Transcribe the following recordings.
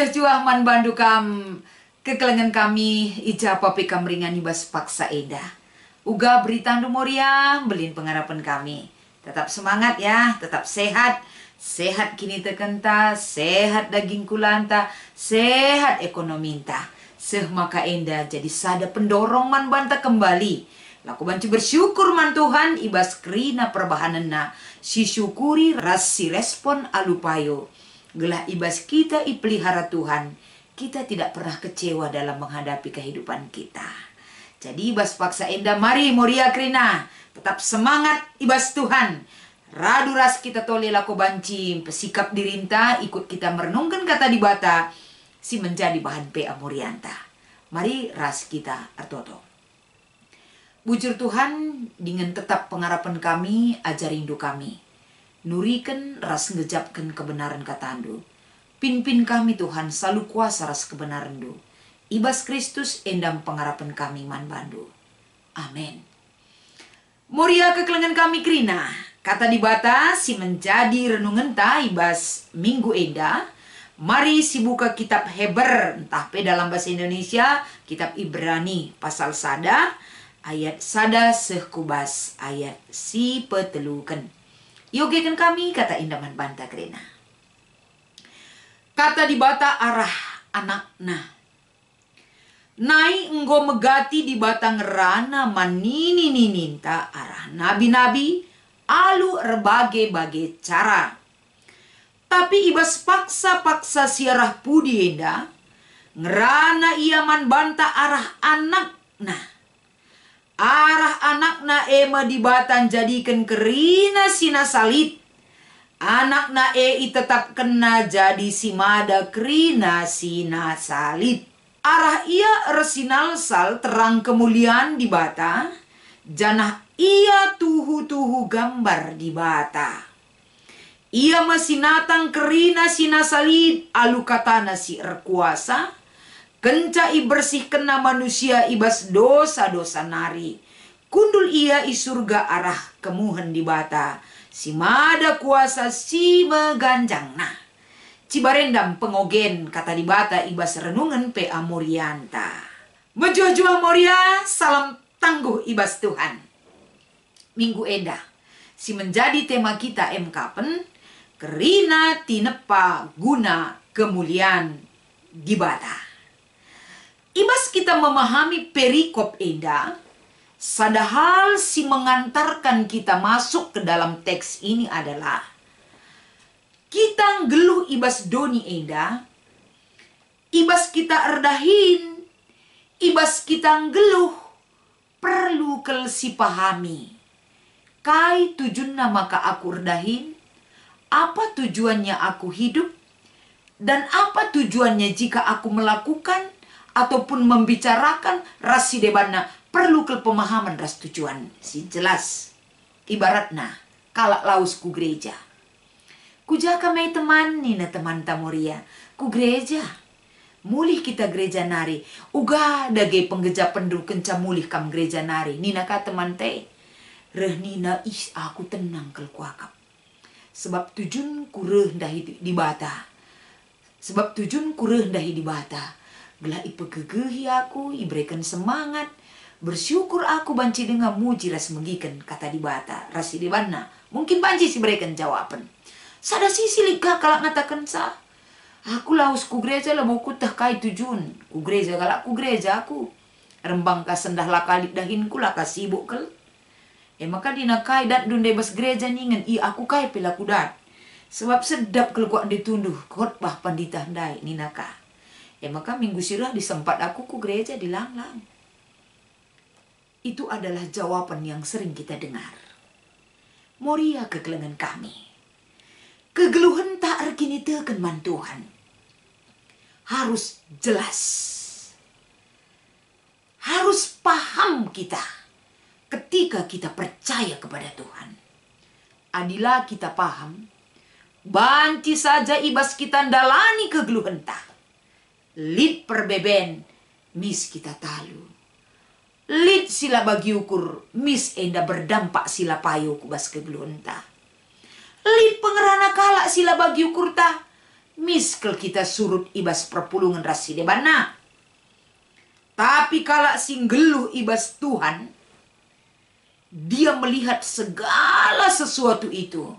Mujah-juah man bandu kam kekelengan kami ija papi kam ringan ibas paksa eda. Uga beritandu moria belin pengharapan kami. Tetap semangat ya, tetap sehat. Sehat kini tekenta, sehat daging kulanta, sehat ekonomi ta. Seh maka enda jadi sada pendorong man banta kembali. Laku bantu bersyukur man Tuhan ibas krina perbahanana. Si syukuri ras si respon alupayo. Gelah ibas kita ipelihara Tuhan, kita tidak pernah kecewa dalam menghadapi kehidupan kita. Jadi ibas paksa enda mari moria krina, tetap semangat ibas Tuhan. Radu ras kita tole lako bancim, pesikap dirinta ikut kita merenungkan kata di bata, si menjadi bahan PA Morianta. Mari ras kita artoto. Bujur Tuhan, dengan tetap pengharapan kami, ajar rindu kami. Nurikan ras ngejapkan kebenaran katandu. Pin kami Tuhan selalu kuasa ras kebenaran du. Ibas Kristus endam pengharapan kami man bandu. Amin. Moria kekelengan kami krina. Kata di bata si menjadi renungan ta ibas minggu enda. Mari si buka kitab Heber. Entah pe dalam bahasa Indonesia. Kitab Ibrani pasal sada. Ayat sada sehkubas. Ayat si petelukan. Yogekan kami kata indaman banta krena. Kata di bata arah anakna. Nai enggo megati di bata ngerana manini nininta arah nabi-nabi alu berbagai cara. Tapi ibas paksa siarah pudi enda ngerana iaman banta arah anakna. Arah anakna ema dibatan jadikan kerina sina salit. Anakna tetap kena jadi simada kerina sina salit. Arah ia resinal sal terang kemuliaan di bata. Janah ia tuhu gambar di bata. Ia masih natang kerina sina salit. Alu katana si erkuasa. Kenca i bersih kena manusia ibas dosa-dosa nari. Kundul ia i surga arah kemuhen di bata. Si mada kuasa si meganjang. Nah, cibarendam pengogen kata di bata ibas renungan PA Morianta. Mejuah-juah Moria, salam tangguh ibas Tuhan. Minggu enda, si menjadi tema kita Kapen, kerina tinepa guna kemuliaan di bata. Ibas kita memahami perikop enda, sadahal si mengantarkan kita masuk ke dalam teks ini adalah kita ngeluh ibas doni enda, ibas kita erdahin, ibas kita ngeluh, perlu kelsi pahami. Kai tujuannya maka aku erdahin, apa tujuannya aku hidup, dan apa tujuannya jika aku melakukan ataupun membicarakan ras si debana perlu ke pemahaman ras tujuan si jelas. Ibaratna kalak laus ku gereja. Ku jaka mai teman nina teman tamoria ku gereja. Mulih kita gereja nari. Uga dage penggeja pendu kenca mulih kam gereja nari. Nina ka teman te. Reh nina aku tenang kel kuakap. Sebab tujuan ku reh dahi di bata. Sebab tujuan ku reh dahi di bata. Gelah ipegegehi aku, iberikan semangat. Bersyukur aku banci dengan muji ras mengikan kata di bata. Rasi di mana? Mungkin banci si berikan jawaban. Sada sisi liga kalak ngatakan sa. Aku laus ku gereja lah mau tah kai tujuan. Ku gereja kalak ku gereja aku. Rembang ka sendah lakalit dahin ku laka sibuk kel. Maka dina kai dat dun debas gereja ningen. Aku kai pelaku dat. Sebab sedap kel kuak ditunduh. Khotbah pandita handai nina ka. Maka minggu sirah disempat aku ku gereja di Langlang. Itu adalah jawaban yang sering kita dengar. Moria kegelengan kami. Kegeluhan tak erkini teken man Tuhan. Harus jelas. Harus paham kita. Ketika kita percaya kepada Tuhan. Adilah kita paham. Banci saja ibas kita ndalani kegeluhan tak. Lid perbeben, mis kita talu. Lid sila bagi ukur, mis enda berdampak sila payo kubas kegeluhan ta. Lid pengerana kalak sila bagi ukur ta. miskel kita surut ibas perpulungan rasi debana. Tapi kalau singgeluh ibas Tuhan, dia melihat segala sesuatu itu,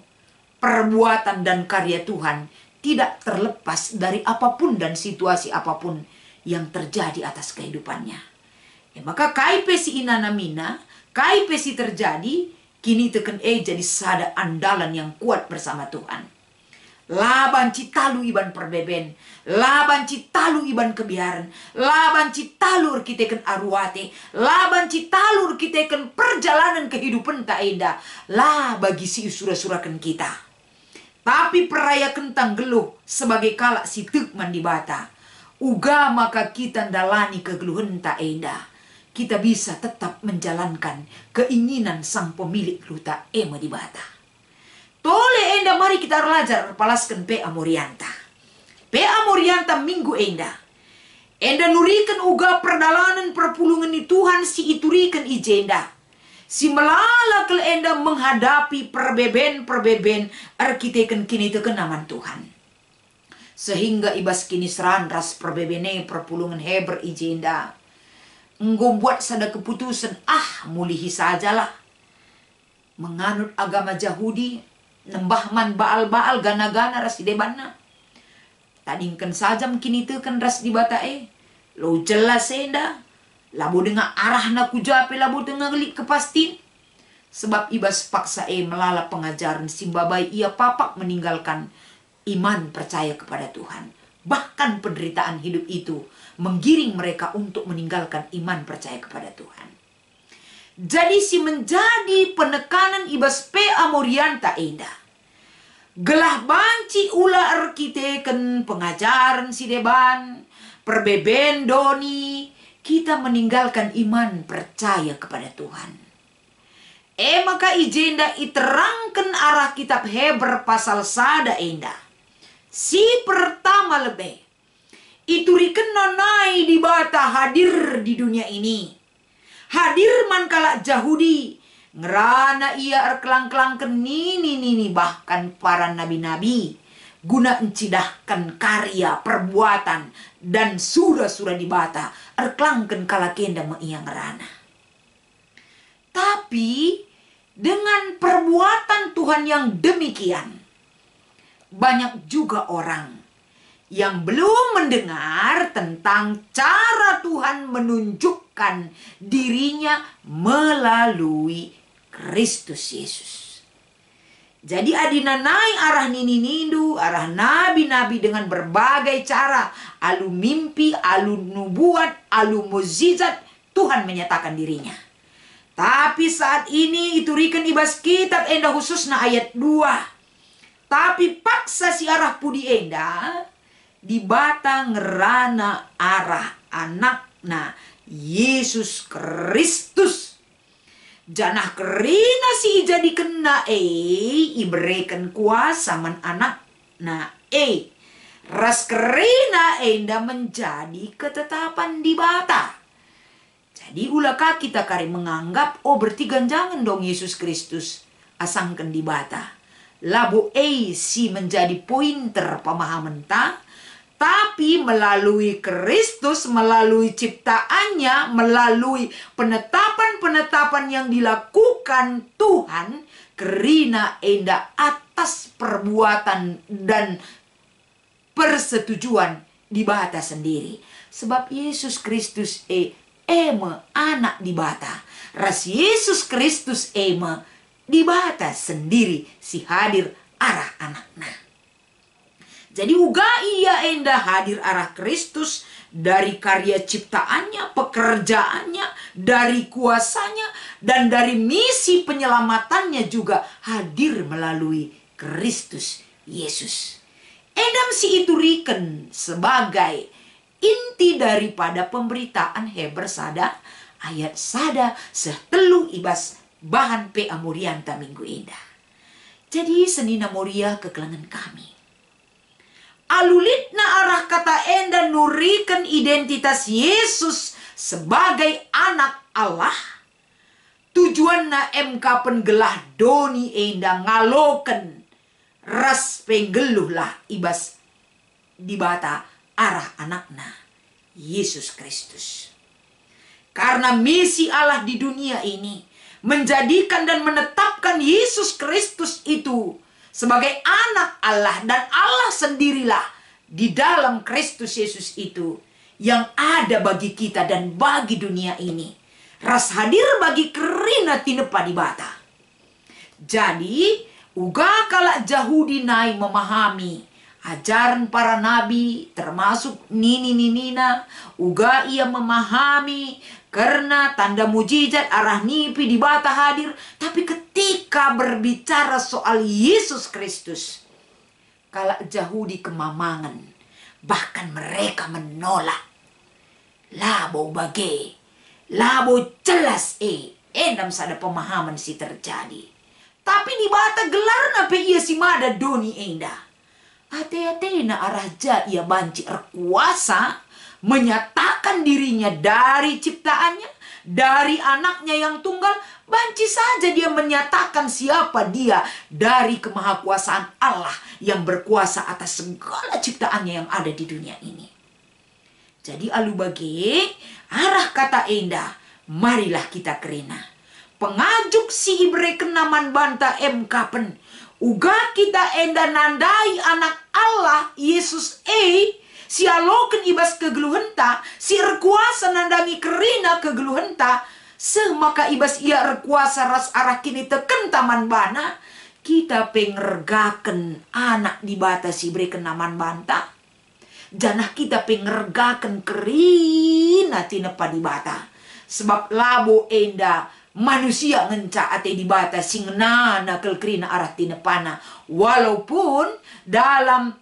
perbuatan dan karya Tuhan tidak terlepas dari apapun dan situasi apapun yang terjadi atas kehidupannya. Ya, maka kai pesi inana mina, kai pesi terjadi, kini teken jadi sada andalan yang kuat bersama Tuhan. Laban citalu iban perbeben, laban citalu iban kebiaran, laban citalur kiteken arwate, laban citalur kiteken perjalanan kehidupan tak indah, lah bagi si usura-surakan kita. Tapi peraya kentang geluh sebagai kalak si tukman di bata. Uga maka kita ndalani kegeluhan tak indah. Kita bisa tetap menjalankan keinginan sang pemilik luta ema di bata. Tole enda mari kita belajar palaskan P.A. Morianta. P.A. Morianta minggu enda. Enda nurikan uga perdalanan perpulungan ni Tuhan si iturikan ijenda. Si melala kel enda menghadapi perbeben arkiteken kini teken naman Tuhan. Sehingga ibas kini seran ras perbebene perpulungan heber ijenda. Enggo buat sada keputusan mulihi sajalah. Menganut agama Yahudi, nembah man baal-baal gana-gana ras di debana. Tadingkan sajam kini teken ras di batae. Lo jelas enda. Labu dengar arah nak kujape, labu dengar gelik kepastin. Sebab ibas paksa melala pengajaran simbabai ia papak meninggalkan iman percaya kepada Tuhan. Bahkan penderitaan hidup itu menggiring mereka untuk meninggalkan iman percaya kepada Tuhan. Jadi si menjadi penekanan ibas P.A. Morianta enda. Gelah banci ula arkiteken pengajaran si deban, perbeben doni, kita meninggalkan iman percaya kepada Tuhan. Maka ijenda iterangkan arah kitab Heber pasal sada enda. Si pertama lebih. Ituriken nonai di bata hadir di dunia ini. Hadir man kalak Yahudi. Ngerana ia erkelang-kelangken nini bahkan para nabi-nabi. Guna encidahkan karya, perbuatan, dan surah-surah di bata. Erkelangken kalakenda mengiang rana. Tapi dengan perbuatan Tuhan yang demikian, banyak juga orang yang belum mendengar tentang cara Tuhan menunjukkan dirinya melalui Kristus Yesus. Jadi adina naik arah nini nindu, arah nabi-nabi dengan berbagai cara. Alu mimpi, alu nubuat, alu mukjizat, Tuhan menyatakan dirinya. Tapi saat ini iturikan ibas kitab enda khususna ayat 2. Tapi paksa si arah pudi enda, di bata ngerana arah anakna Yesus Kristus. Janah kerina si jadi kena iberikan kuasa man anak na ras kerina enda menjadi ketetapan di bata. Jadi ulaka kita kari menganggap berarti ganjangan dong Yesus Kristus asangkan di bata. Labu si menjadi pointer pemahaman ta. Tapi melalui Kristus, melalui ciptaannya, melalui penetapan-penetapan yang dilakukan Tuhan, kerina enda atas perbuatan dan persetujuan di bata sendiri. Sebab Yesus Kristus anak di bata. Ras Yesus Kristus di bata sendiri si hadir arah anaknya. Jadi uga ia enda hadir arah Kristus dari karya ciptaannya, pekerjaannya, dari kuasanya, dan dari misi penyelamatannya juga hadir melalui Kristus Yesus. Edam si ituriken sebagai inti daripada pemberitaan Heber sada ayat sada sehtelu ibas bahan P.A. Morianta minggu indah. Jadi senina Moria kekelangan kami. Alulitna arah kata enda nurikan identitas Yesus sebagai anak Allah. Tujuanna MK penggelah doni enda ngaloken ras penggeluh lah ibas di bata arah anakna Yesus Kristus. Karena misi Allah di dunia ini menjadikan dan menetapkan Yesus Kristus itu sebagai anak Allah, dan Allah sendirilah di dalam Kristus Yesus itu yang ada bagi kita dan bagi dunia ini. Ras hadir bagi kerina tinepa di bata. Jadi uga kalak Yahudi nai memahami ajaran para nabi, termasuk nini-ninina, uga ia memahami karena tanda mujizat arah nipi di bata hadir. Tapi ketika berbicara soal Yesus Kristus, kalak Yahudi kemamangan, bahkan mereka menolak. Labo bage, labo jelas endam sada pemahaman si terjadi. Tapi di bata gelar nape ia si mada doni enda. Ate-ate na arah ja ia banci erkuasa menyatakan dirinya dari ciptaannya, dari anaknya yang tunggal. Banci saja dia menyatakan siapa dia dari kemahakuasaan Allah yang berkuasa atas segala ciptaannya yang ada di dunia ini. Jadi alu bagi arah kata enda, marilah kita kerina. Pengajuk si ibre kenaman banta pen. Uga kita enda nandai anak Allah Yesus si aloken ibas kegeluhenta, si erkuasa nandangi kerina kegeluhenta, semaka ibas ia erkuasa ras arah kini teken taman bana, kita pengergaken anak di bata si bre kenaman banta. Janah kita pengergaken kerina tinepa di bata. Sebab labo enda manusia ngenca ate di bata singnana kelkrina arah tinepana. Walaupun dalam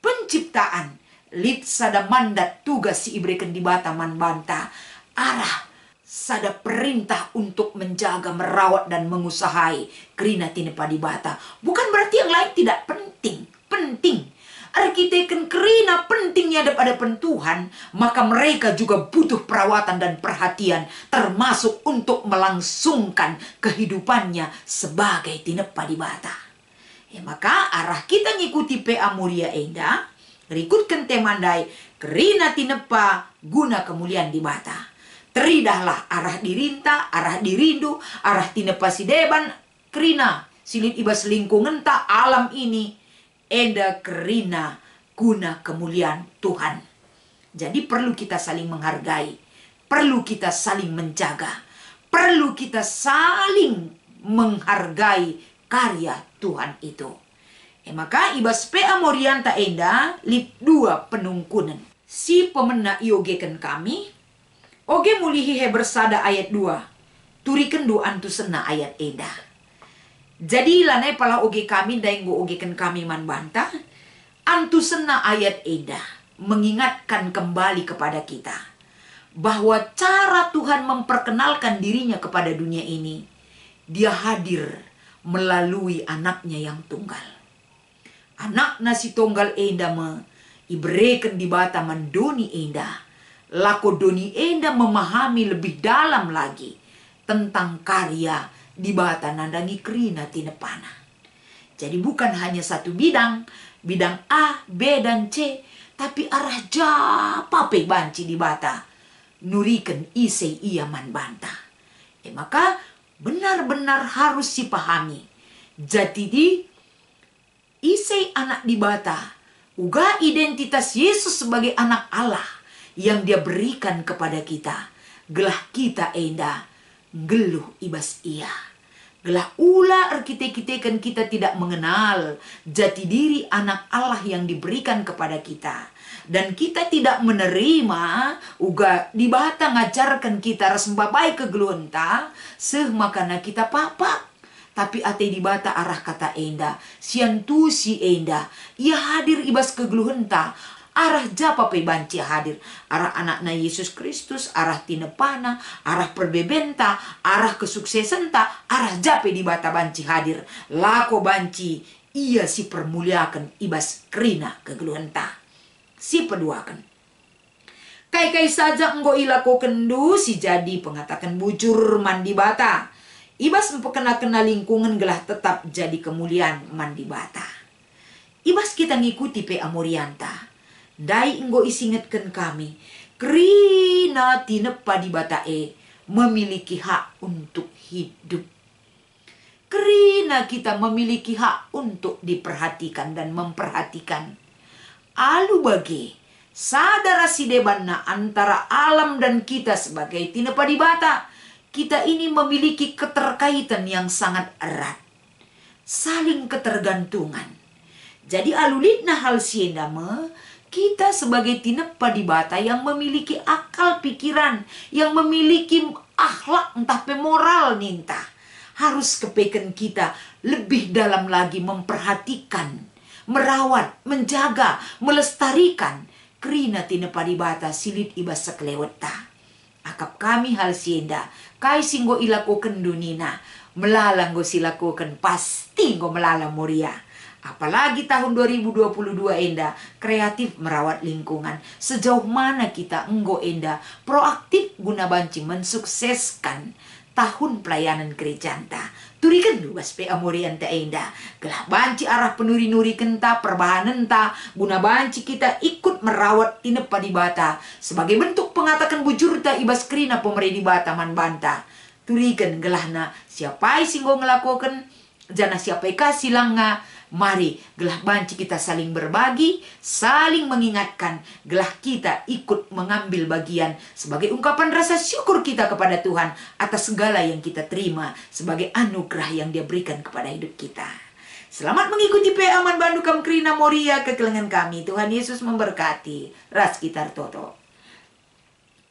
penciptaan lit sada mandat tugas si ibreken di bata man banta arah sada perintah untuk menjaga, merawat dan mengusahai krina tinepa di bata. Bukan berarti yang lain tidak penting. Penting. Arkiteken kerina pentingnya daripada Tuhan, maka mereka juga butuh perawatan dan perhatian, termasuk untuk melangsungkan kehidupannya sebagai tinepa di bata. Ya, maka arah kita ngikuti PA Muria enda, rikutkan temandai kerina tinepa guna kemuliaan di bata. Teridahlah arah dirinta, arah dirindu, arah tinepa si deban, kerina silit ibas lingkungan tak alam ini enda kerina guna kemuliaan Tuhan. Jadi perlu kita saling menghargai, perlu kita saling menjaga, perlu kita saling menghargai karya Tuhan itu. Maka ibas PA Morianta enda lit dua penungkunan. Si pemena iogeken kami, oge mulihi he bersada ayat 2. Turiken do antu sena ayat enda. Jadi lanai pala oge kami daenggo ogeken kami man banta, antu sena ayat eda mengingatkan kembali kepada kita bahwa cara Tuhan memperkenalkan dirinya kepada dunia ini, dia hadir melalui anaknya yang tunggal. Anak nasi tunggal enda ibreken di bata mandoni enda, lako doni enda memahami lebih dalam lagi tentang karya di bata nandangi kerina tinepana. Jadi bukan hanya satu bidang A, B, dan C, tapi arah japape banci di bata nuriken ise ia man banta. Maka benar-benar harus dipahami. Jadi di ise anak di bata, uga identitas Yesus sebagai anak Allah yang dia berikan kepada kita. Gelah kita enda geluh ibas ia. Gelah ula arkite-kitekan kita tidak mengenal jati diri anak Allah yang diberikan kepada kita. Dan kita tidak menerima uga di bata ngajarkan kita resmbabai kegeluhenta seh makana kita papak. Tapi ate di bata arah kata enda, siantu si enda, ia hadir ibas kegeluhenta. Arah japa pe banci hadir, arah anakna Yesus Kristus, arah tinepana, arah perbebenta, arah kesuksesan ta, arah jape di bata banci hadir. Lako banci, ia si permuliakan ibas krina kegeluhenta. Si peduakan. Kai-kai saja enggo ilako kendu si jadi pengatakan bujur mandi bata. Ibas empekena-kena lingkungan gelah tetap jadi kemuliaan mandi bata. Ibas kita ngikuti pe amorianta. Dai enggo isingetkan kami. Kerina tinepa di batae memiliki hak untuk hidup. Kerina kita memiliki hak untuk diperhatikan dan memperhatikan. Alu bagi sadara si debanna antara alam dan kita sebagai tinepa di bata. Kita ini memiliki keterkaitan yang sangat erat. Saling ketergantungan. Jadi alulitna hal siendama, kita sebagai tinepa di bata yang memiliki akal pikiran, yang memiliki akhlak entah moral ninta, harus kepeken kita lebih dalam lagi memperhatikan, merawat, menjaga, melestarikan kerina tinepa di bata silit ibas sakleweta. Akap kami hal sienda, kai singgo ilakukan dunina, melalang go silakukan pasti go melalang muria. Apalagi tahun 2022 enda kreatif merawat lingkungan. Sejauh mana kita enggo enda proaktif guna banci mensukseskan tahun pelayanan gereja enta. Turikan luas pe amurian ta enda. Gelah banci arah penuri-nuri kenta perbahanan ta guna banci kita ikut merawat tinepa di bata sebagai bentuk pengatakan bujur ta ibas kerina pemerintah di bata man banta. Turikan gelahna siapa singgo ngelakukan jana siapa kasih langga. Mari gelah banci kita saling berbagi, saling mengingatkan, gelah kita ikut mengambil bagian sebagai ungkapan rasa syukur kita kepada Tuhan atas segala yang kita terima sebagai anugerah yang Dia berikan kepada hidup kita. Selamat mengikuti PA Man Bandu Kam Krina Moria kekelengan kami. Tuhan Yesus memberkati. Ras kitar toto.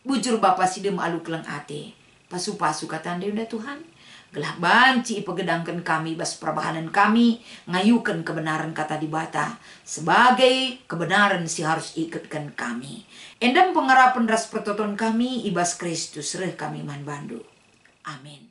Bujur Bapa sidem alu keleng ate. Pasu-pasu kata anda udah Tuhan. Gelah banci ipegedangkan kami bas perbahanan kami ngayukan kebenaran kata di bata sebagai kebenaran si harus ikutkan kami. Endam pengarapan ras pertoton kami ibas Kristus reh kami man bandu. Amin.